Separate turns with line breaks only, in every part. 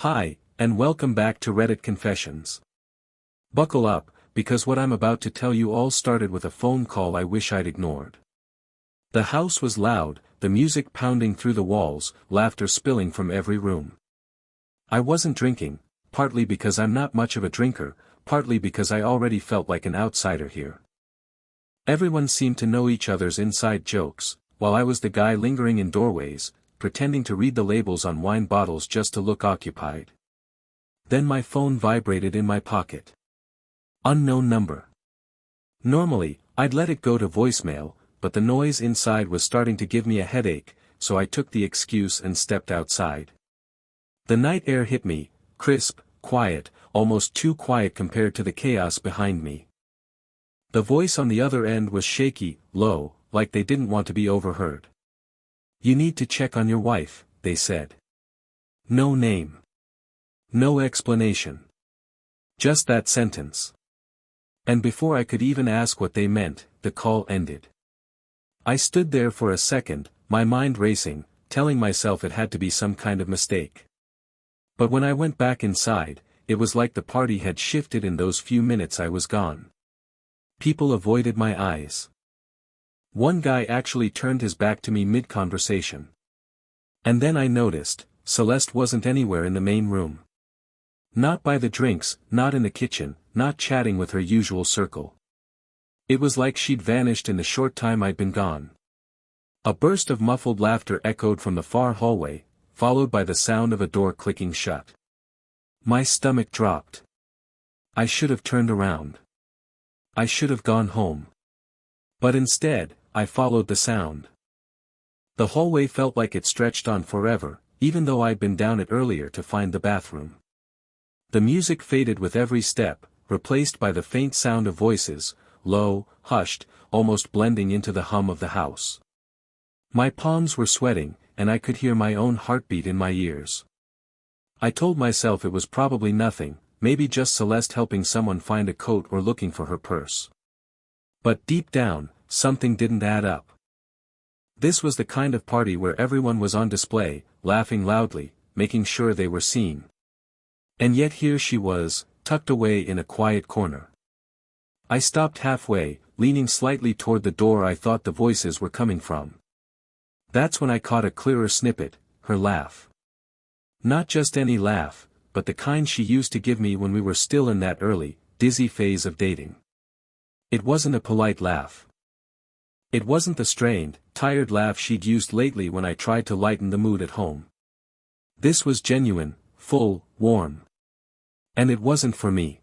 Hi, and welcome back to Reddit Confessions. Buckle up, because what I'm about to tell you all started with a phone call I wish I'd ignored. The house was loud, the music pounding through the walls, laughter spilling from every room. I wasn't drinking, partly because I'm not much of a drinker, partly because I already felt like an outsider here. Everyone seemed to know each other's inside jokes, while I was the guy lingering in doorways, pretending to read the labels on wine bottles just to look occupied. Then my phone vibrated in my pocket. Unknown number. Normally, I'd let it go to voicemail, but the noise inside was starting to give me a headache, so I took the excuse and stepped outside. The night air hit me, crisp, quiet, almost too quiet compared to the chaos behind me. The voice on the other end was shaky, low, like they didn't want to be overheard. "You need to check on your wife," they said. No name. No explanation. Just that sentence. And before I could even ask what they meant, the call ended. I stood there for a second, my mind racing, telling myself it had to be some kind of mistake. But when I went back inside, it was like the party had shifted in those few minutes I was gone. People avoided my eyes. One guy actually turned his back to me mid-conversation. And then I noticed, Celeste wasn't anywhere in the main room. Not by the drinks, not in the kitchen, not chatting with her usual circle. It was like she'd vanished in the short time I'd been gone. A burst of muffled laughter echoed from the far hallway, followed by the sound of a door clicking shut. My stomach dropped. I should have turned around. I should have gone home. But instead, I followed the sound. The hallway felt like it stretched on forever, even though I'd been down it earlier to find the bathroom. The music faded with every step, replaced by the faint sound of voices, low, hushed, almost blending into the hum of the house. My palms were sweating, and I could hear my own heartbeat in my ears. I told myself it was probably nothing, maybe just Celeste helping someone find a coat or looking for her purse. But deep down, something didn't add up. This was the kind of party where everyone was on display, laughing loudly, making sure they were seen. And yet here she was, tucked away in a quiet corner. I stopped halfway, leaning slightly toward the door I thought the voices were coming from. That's when I caught a clearer snippet, her laugh. Not just any laugh, but the kind she used to give me when we were still in that early, dizzy phase of dating. It wasn't a polite laugh. It wasn't the strained, tired laugh she'd used lately when I tried to lighten the mood at home. This was genuine, full, warm. And it wasn't for me.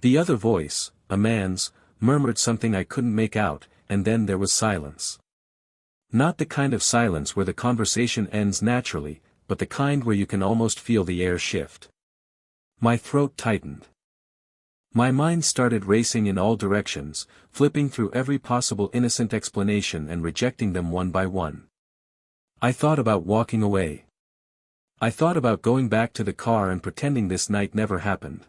The other voice, a man's, murmured something I couldn't make out, and then there was silence. Not the kind of silence where the conversation ends naturally, but the kind where you can almost feel the air shift. My throat tightened. My mind started racing in all directions, flipping through every possible innocent explanation and rejecting them one by one. I thought about walking away. I thought about going back to the car and pretending this night never happened.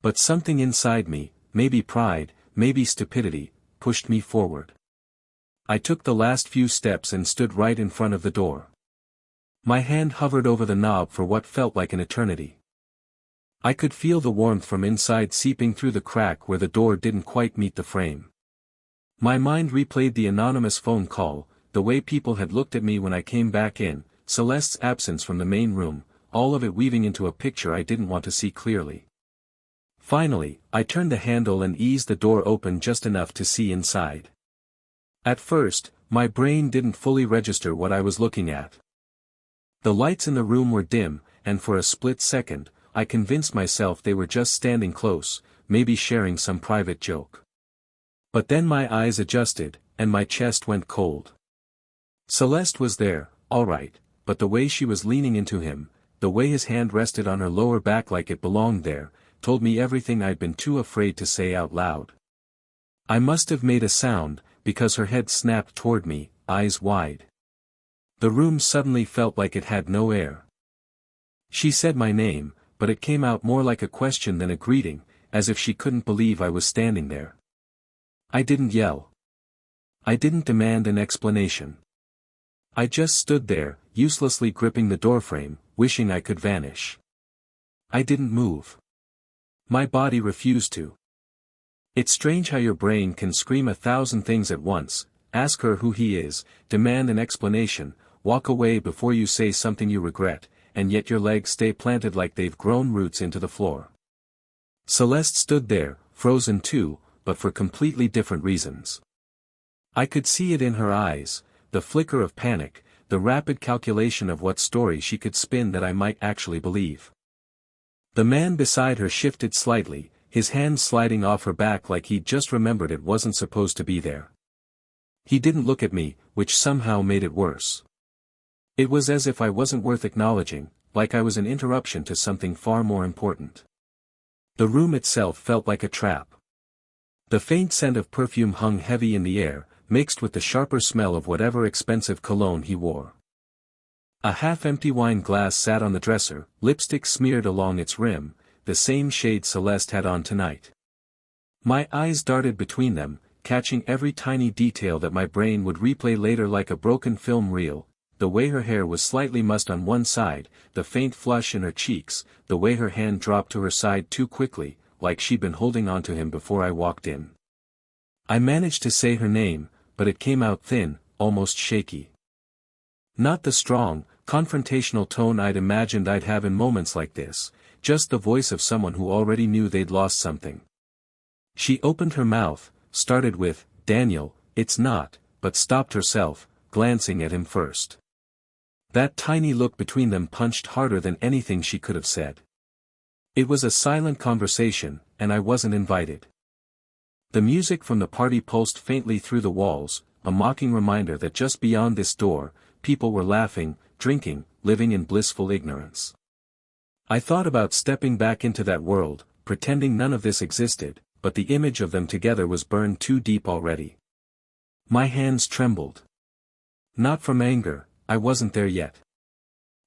But something inside me, maybe pride, maybe stupidity, pushed me forward. I took the last few steps and stood right in front of the door. My hand hovered over the knob for what felt like an eternity. I could feel the warmth from inside seeping through the crack where the door didn't quite meet the frame. My mind replayed the anonymous phone call, the way people had looked at me when I came back in, Celeste's absence from the main room, all of it weaving into a picture I didn't want to see clearly. Finally, I turned the handle and eased the door open just enough to see inside. At first, my brain didn't fully register what I was looking at. The lights in the room were dim, and for a split second, I convinced myself they were just standing close, maybe sharing some private joke. But then my eyes adjusted, and my chest went cold. Celeste was there, all right, but the way she was leaning into him, the way his hand rested on her lower back like it belonged there, told me everything I'd been too afraid to say out loud. I must have made a sound, because her head snapped toward me, eyes wide. The room suddenly felt like it had no air. She said my name, but it came out more like a question than a greeting, as if she couldn't believe I was standing there. I didn't yell. I didn't demand an explanation. I just stood there, uselessly gripping the doorframe, wishing I could vanish. I didn't move. My body refused to. It's strange how your brain can scream 1,000 things at once, ask her who he is, demand an explanation, walk away before you say something you regret, and yet your legs stay planted like they've grown roots into the floor. Celeste stood there, frozen too, but for completely different reasons. I could see it in her eyes, the flicker of panic, the rapid calculation of what story she could spin that I might actually believe. The man beside her shifted slightly, his hand sliding off her back like he'd just remembered it wasn't supposed to be there. He didn't look at me, which somehow made it worse. It was as if I wasn't worth acknowledging, like I was an interruption to something far more important. The room itself felt like a trap. The faint scent of perfume hung heavy in the air, mixed with the sharper smell of whatever expensive cologne he wore. A half-empty wine glass sat on the dresser, lipstick smeared along its rim, the same shade Celeste had on tonight. My eyes darted between them, catching every tiny detail that my brain would replay later like a broken film reel, the way her hair was slightly mussed on one side, the faint flush in her cheeks, the way her hand dropped to her side too quickly, like she'd been holding onto him before I walked in. I managed to say her name, but it came out thin, almost shaky. Not the strong, confrontational tone I'd imagined I'd have in moments like this, just the voice of someone who already knew they'd lost something. She opened her mouth, started with, "Daniel, it's not," but stopped herself, glancing at him first. That tiny look between them punched harder than anything she could have said. It was a silent conversation, and I wasn't invited. The music from the party pulsed faintly through the walls, a mocking reminder that just beyond this door, people were laughing, drinking, living in blissful ignorance. I thought about stepping back into that world, pretending none of this existed, but the image of them together was burned too deep already. My hands trembled. Not from anger, I wasn't there yet.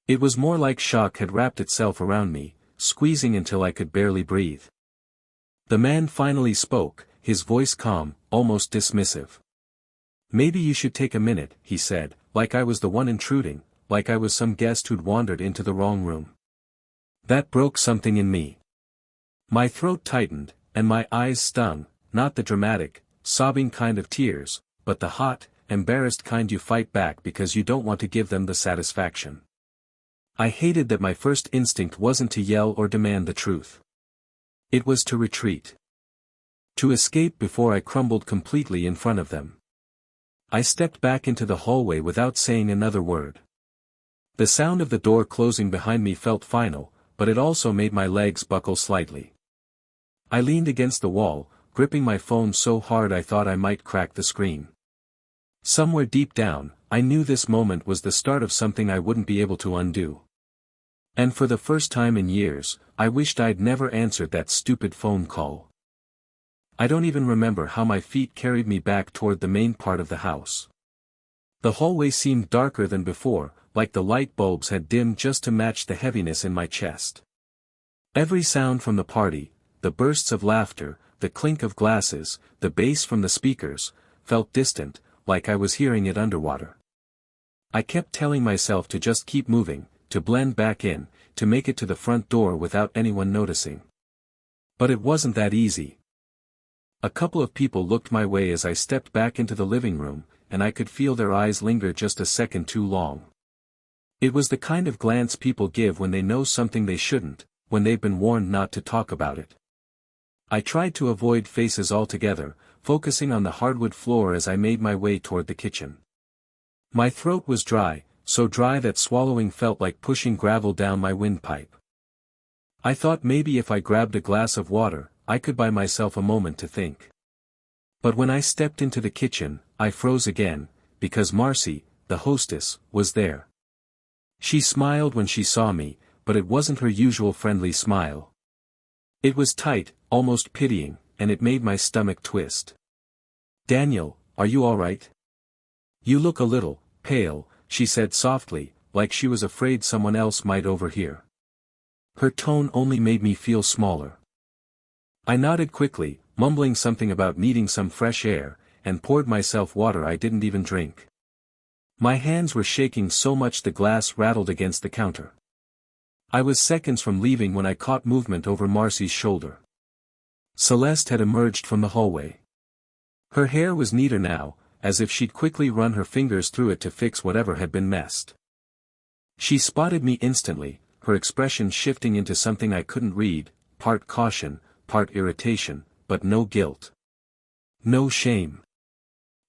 It was more like shock had wrapped itself around me, squeezing until I could barely breathe. The man finally spoke, his voice calm, almost dismissive. "Maybe you should take a minute," he said, like I was the one intruding, like I was some guest who'd wandered into the wrong room. That broke something in me. My throat tightened, and my eyes stung, not the dramatic, sobbing kind of tears, but the hot, embarrassed kind you fight back because you don't want to give them the satisfaction. I hated that my first instinct wasn't to yell or demand the truth. It was to retreat. To escape before I crumbled completely in front of them. I stepped back into the hallway without saying another word. The sound of the door closing behind me felt final, but it also made my legs buckle slightly. I leaned against the wall, gripping my phone so hard I thought I might crack the screen. Somewhere deep down, I knew this moment was the start of something I wouldn't be able to undo. And for the first time in years, I wished I'd never answered that stupid phone call. I don't even remember how my feet carried me back toward the main part of the house. The hallway seemed darker than before, like the light bulbs had dimmed just to match the heaviness in my chest. Every sound from the party, the bursts of laughter, the clink of glasses, the bass from the speakers, felt distant, like I was hearing it underwater. I kept telling myself to just keep moving, to blend back in, to make it to the front door without anyone noticing. But it wasn't that easy. A couple of people looked my way as I stepped back into the living room, and I could feel their eyes linger just a second too long. It was the kind of glance people give when they know something they shouldn't, when they've been warned not to talk about it. I tried to avoid faces altogether, focusing on the hardwood floor as I made my way toward the kitchen. My throat was dry, so dry that swallowing felt like pushing gravel down my windpipe. I thought maybe if I grabbed a glass of water, I could buy myself a moment to think. But when I stepped into the kitchen, I froze again, because Marcy, the hostess, was there. She smiled when she saw me, but it wasn't her usual friendly smile. It was tight, almost pitying, and it made my stomach twist. "Daniel, are you all right? You look a little pale," she said softly, like she was afraid someone else might overhear. Her tone only made me feel smaller. I nodded quickly, mumbling something about needing some fresh air, and poured myself water I didn't even drink. My hands were shaking so much the glass rattled against the counter. I was seconds from leaving when I caught movement over Marcy's shoulder. Celeste had emerged from the hallway. Her hair was neater now, as if she'd quickly run her fingers through it to fix whatever had been messed. She spotted me instantly, her expression shifting into something I couldn't read, part caution, part irritation, but no guilt. No shame.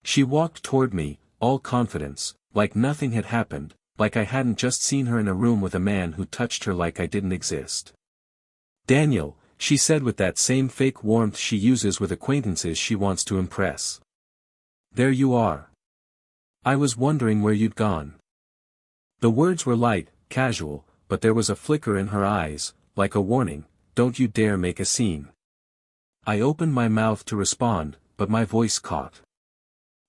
She walked toward me, all confidence, like nothing had happened, like I hadn't just seen her in a room with a man who touched her like I didn't exist. "Daniel," she said with that same fake warmth she uses with acquaintances she wants to impress. "There you are. I was wondering where you'd gone." The words were light, casual, but there was a flicker in her eyes, like a warning, "Don't you dare make a scene." I opened my mouth to respond, but my voice caught.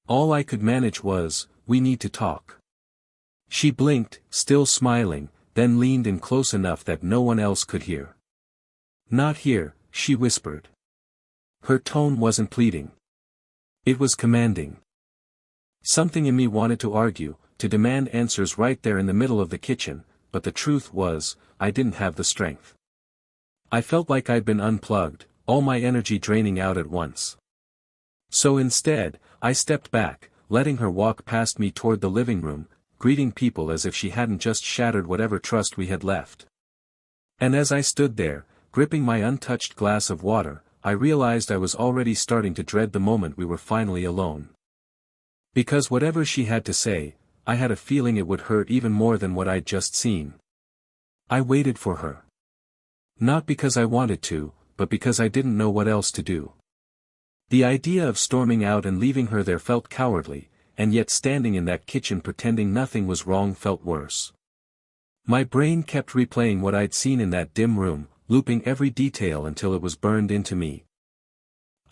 All I could manage was, "We need to talk." She blinked, still smiling, then leaned in close enough that no one else could hear. "Not here," she whispered. Her tone wasn't pleading. It was commanding. Something in me wanted to argue, to demand answers right there in the middle of the kitchen, but the truth was, I didn't have the strength. I felt like I'd been unplugged, all my energy draining out at once. So instead, I stepped back, letting her walk past me toward the living room, greeting people as if she hadn't just shattered whatever trust we had left. And as I stood there, gripping my untouched glass of water, I realized I was already starting to dread the moment we were finally alone. Because whatever she had to say, I had a feeling it would hurt even more than what I'd just seen. I waited for her. Not because I wanted to, but because I didn't know what else to do. The idea of storming out and leaving her there felt cowardly, and yet standing in that kitchen pretending nothing was wrong felt worse. My brain kept replaying what I'd seen in that dim room, looping every detail until it was burned into me.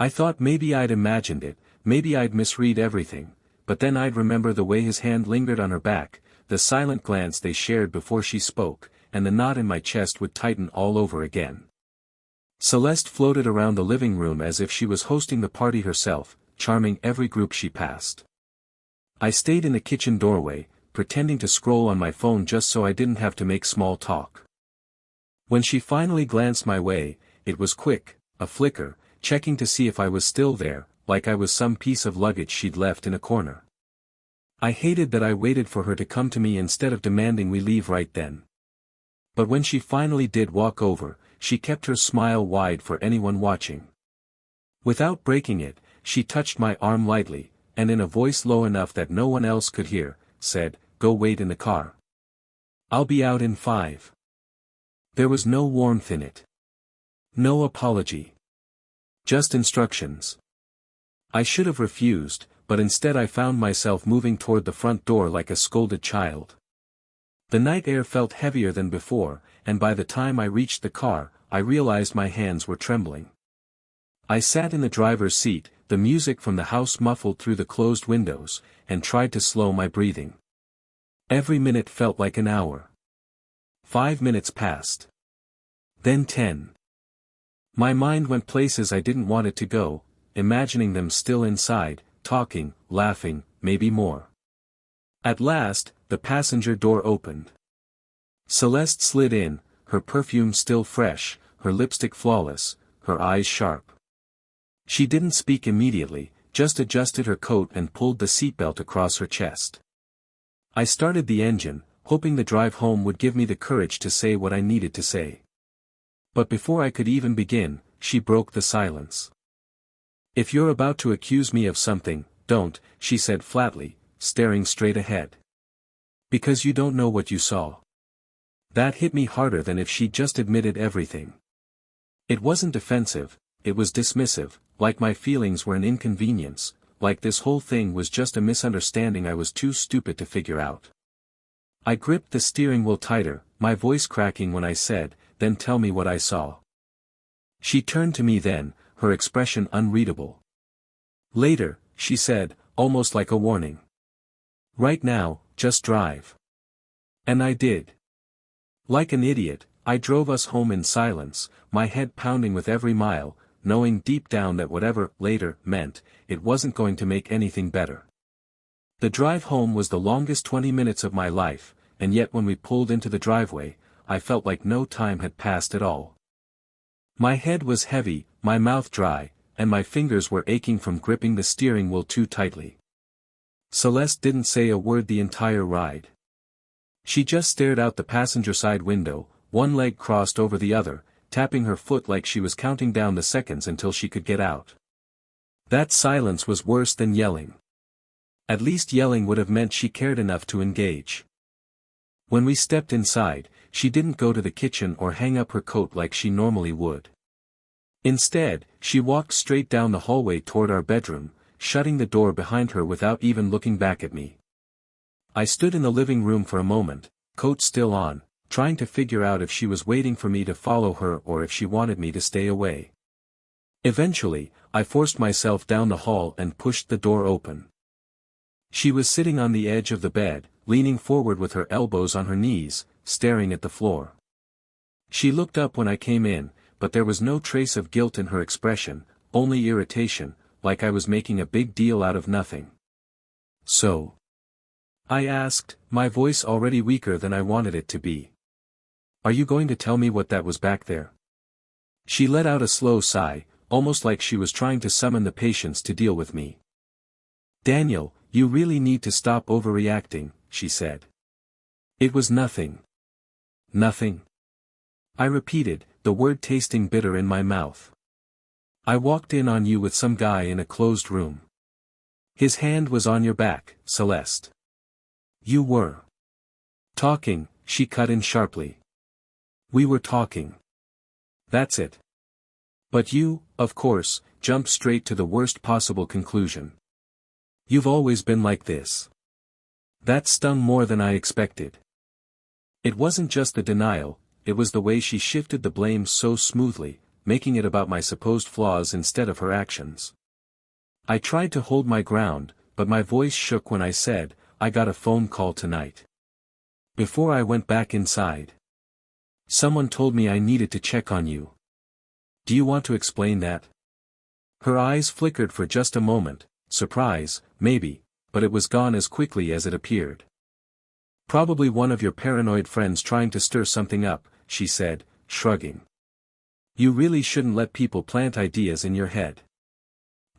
I thought maybe I'd imagined it, maybe I'd misread everything, but then I'd remember the way his hand lingered on her back, the silent glance they shared before she spoke, and the knot in my chest would tighten all over again. Celeste floated around the living room as if she was hosting the party herself, charming every group she passed. I stayed in the kitchen doorway, pretending to scroll on my phone just so I didn't have to make small talk. When she finally glanced my way, it was quick, a flicker, checking to see if I was still there, like I was some piece of luggage she'd left in a corner. I hated that I waited for her to come to me instead of demanding we leave right then. But when she finally did walk over, she kept her smile wide for anyone watching. Without breaking it, she touched my arm lightly, and in a voice low enough that no one else could hear, said, "Go wait in the car. I'll be out in 5. There was no warmth in it. No apology. Just instructions. I should have refused, but instead I found myself moving toward the front door like a scolded child. The night air felt heavier than before, and by the time I reached the car, I realized my hands were trembling. I sat in the driver's seat, the music from the house muffled through the closed windows, and tried to slow my breathing. Every minute felt like an hour. 5 minutes passed. Then 10. My mind went places I didn't want it to go, imagining them still inside, talking, laughing, maybe more. At last, the passenger door opened. Celeste slid in, her perfume still fresh, her lipstick flawless, her eyes sharp. She didn't speak immediately, just adjusted her coat and pulled the seatbelt across her chest. I started the engine, hoping the drive home would give me the courage to say what I needed to say. But before I could even begin, she broke the silence. "If you're about to accuse me of something, don't," she said flatly, staring straight ahead. "Because you don't know what you saw." That hit me harder than if she'd just admitted everything. It wasn't defensive, it was dismissive, like my feelings were an inconvenience, like this whole thing was just a misunderstanding I was too stupid to figure out. I gripped the steering wheel tighter, my voice cracking when I said, "Then tell me what I saw." She turned to me then, her expression unreadable. "Later," she said, almost like a warning. "Right now, just drive." And I did. Like an idiot, I drove us home in silence, my head pounding with every mile, knowing deep down that whatever "later" meant, it wasn't going to make anything better. The drive home was the longest 20 minutes of my life, and yet when we pulled into the driveway, I felt like no time had passed at all. My head was heavy, my mouth dry, and my fingers were aching from gripping the steering wheel too tightly. Celeste didn't say a word the entire ride. She just stared out the passenger side window, one leg crossed over the other, tapping her foot like she was counting down the seconds until she could get out. That silence was worse than yelling. At least yelling would have meant she cared enough to engage. When we stepped inside, she didn't go to the kitchen or hang up her coat like she normally would. Instead, she walked straight down the hallway toward our bedroom, shutting the door behind her without even looking back at me. I stood in the living room for a moment, coat still on, trying to figure out if she was waiting for me to follow her or if she wanted me to stay away. Eventually, I forced myself down the hall and pushed the door open. She was sitting on the edge of the bed, leaning forward with her elbows on her knees, staring at the floor. She looked up when I came in, but there was no trace of guilt in her expression, only irritation, like I was making a big deal out of nothing. "So?" I asked, my voice already weaker than I wanted it to be. "Are you going to tell me what that was back there?" She let out a slow sigh, almost like she was trying to summon the patience to deal with me. "Daniel, you really need to stop overreacting," she said. "It was nothing." "Nothing?" I repeated, the word tasting bitter in my mouth. "I walked in on you with some guy in a closed room. His hand was on your back, Celeste. You were talking," she cut in sharply. "We were talking. That's it. But you, of course, jumped straight to the worst possible conclusion. You've always been like this." That stung more than I expected. It wasn't just the denial, it was the way she shifted the blame so smoothly, making it about my supposed flaws instead of her actions. I tried to hold my ground, but my voice shook when I said, "I got a phone call tonight. Before I went back inside. Someone told me I needed to check on you. Do you want to explain that?" Her eyes flickered for just a moment, surprise, maybe, but it was gone as quickly as it appeared. "Probably one of your paranoid friends trying to stir something up," she said, shrugging. "You really shouldn't let people plant ideas in your head."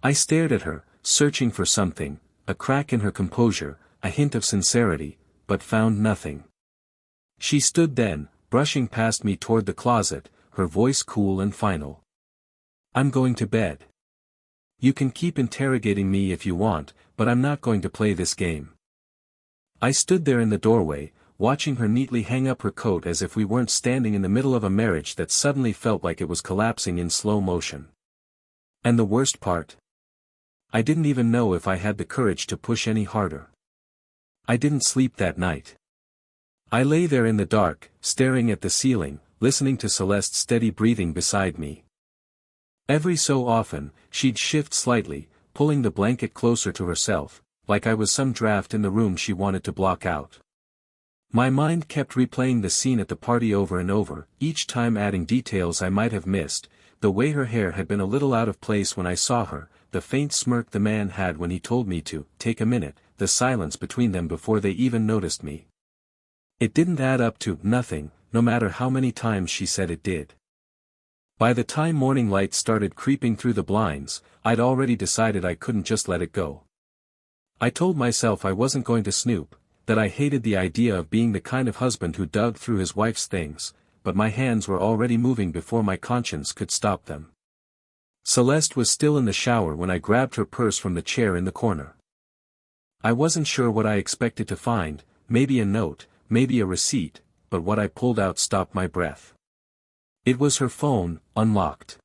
I stared at her, searching for something, a crack in her composure, a hint of sincerity, but found nothing. She stood then, brushing past me toward the closet, her voice cool and final. "I'm going to bed. You can keep interrogating me if you want, but I'm not going to play this game." I stood there in the doorway, watching her neatly hang up her coat as if we weren't standing in the middle of a marriage that suddenly felt like it was collapsing in slow motion. And the worst part? I didn't even know if I had the courage to push any harder. I didn't sleep that night. I lay there in the dark, staring at the ceiling, listening to Celeste's steady breathing beside me. Every so often, she'd shift slightly, pulling the blanket closer to herself, like I was some draft in the room she wanted to block out. My mind kept replaying the scene at the party over and over, each time adding details I might have missed, the way her hair had been a little out of place when I saw her, the faint smirk the man had when he told me to take a minute, the silence between them before they even noticed me. It didn't add up to nothing, no matter how many times she said it did. By the time morning light started creeping through the blinds, I'd already decided I couldn't just let it go. I told myself I wasn't going to snoop, that I hated the idea of being the kind of husband who dug through his wife's things, but my hands were already moving before my conscience could stop them. Celeste was still in the shower when I grabbed her purse from the chair in the corner. I wasn't sure what I expected to find, maybe a note, maybe a receipt, but what I pulled out stopped my breath. It was her phone, unlocked.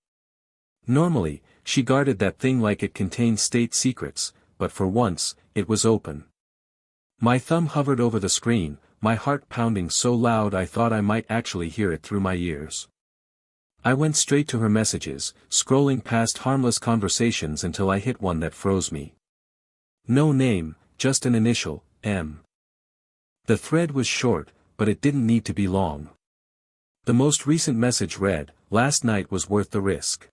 Normally, she guarded that thing like it contained state secrets, but for once, it was open. My thumb hovered over the screen, my heart pounding so loud I thought I might actually hear it through my ears. I went straight to her messages, scrolling past harmless conversations until I hit one that froze me. No name, just an initial, M. The thread was short, but it didn't need to be long. The most recent message read, "Last night was worth the risk."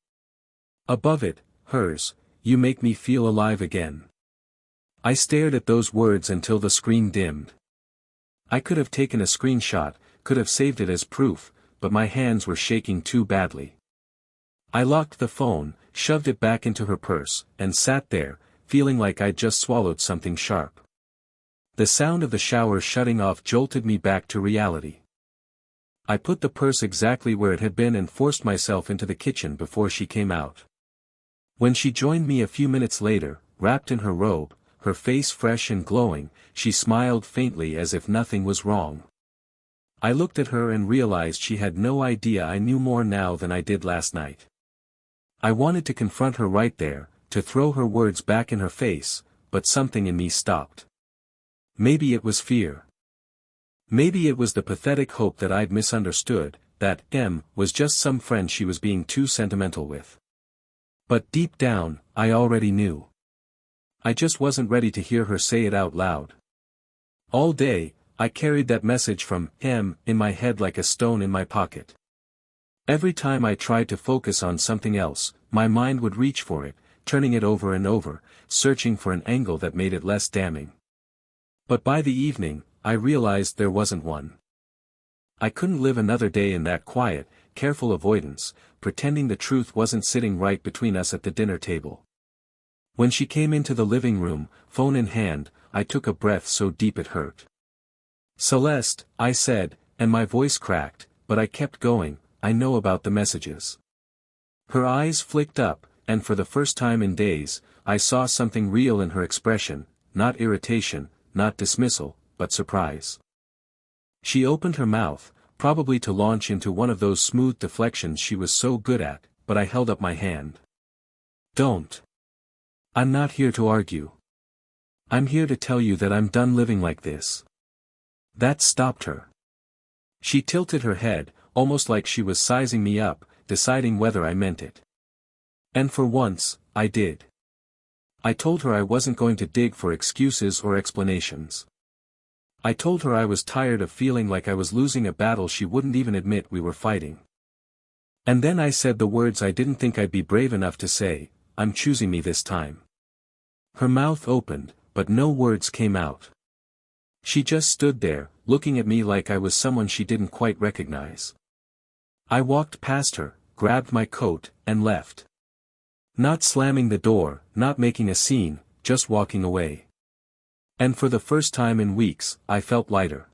Above it, hers, "You make me feel alive again." I stared at those words until the screen dimmed. I could have taken a screenshot, could have saved it as proof, but my hands were shaking too badly. I locked the phone, shoved it back into her purse, and sat there, feeling like I'd just swallowed something sharp. The sound of the shower shutting off jolted me back to reality. I put the purse exactly where it had been and forced myself into the kitchen before she came out. When she joined me a few minutes later, wrapped in her robe, her face fresh and glowing, she smiled faintly as if nothing was wrong. I looked at her and realized she had no idea I knew more now than I did last night. I wanted to confront her right there, to throw her words back in her face, but something in me stopped. Maybe it was fear. Maybe it was the pathetic hope that I'd misunderstood, that M was just some friend she was being too sentimental with. But deep down, I already knew. I just wasn't ready to hear her say it out loud. All day, I carried that message from M in my head like a stone in my pocket. Every time I tried to focus on something else, my mind would reach for it, turning it over and over, searching for an angle that made it less damning. But by the evening, I realized there wasn't one. I couldn't live another day in that quiet, careful avoidance, pretending the truth wasn't sitting right between us at the dinner table. When she came into the living room, phone in hand, I took a breath so deep it hurt. "Celeste," I said, and my voice cracked, but I kept going, "I know about the messages." Her eyes flicked up, and for the first time in days, I saw something real in her expression, not irritation, not dismissal, but surprise. She opened her mouth, probably to launch into one of those smooth deflections she was so good at, but I held up my hand. "Don't. I'm not here to argue. I'm here to tell you that I'm done living like this." That stopped her. She tilted her head, almost like she was sizing me up, deciding whether I meant it. And for once, I did. I told her I wasn't going to dig for excuses or explanations. I told her I was tired of feeling like I was losing a battle she wouldn't even admit we were fighting. And then I said the words I didn't think I'd be brave enough to say, "I'm choosing me this time." Her mouth opened, but no words came out. She just stood there, looking at me like I was someone she didn't quite recognize. I walked past her, grabbed my coat, and left. Not slamming the door, not making a scene, just walking away. And for the first time in weeks, I felt lighter.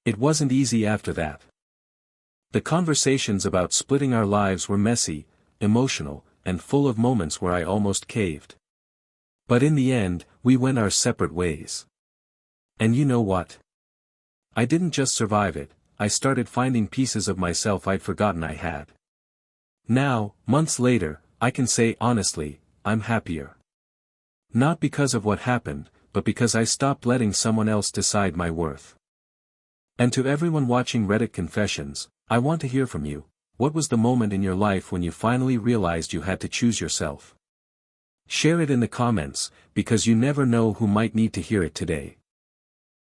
It wasn't easy after that. The conversations about splitting our lives were messy, emotional, and full of moments where I almost caved. But in the end, we went our separate ways. And you know what? I didn't just survive it, I started finding pieces of myself I'd forgotten I had. Now, months later, I can say honestly, I'm happier. Not because of what happened, but because I stopped letting someone else decide my worth. And to everyone watching Reddit Confessions, I want to hear from you. What was the moment in your life when you finally realized you had to choose yourself? Share it in the comments, because you never know who might need to hear it today.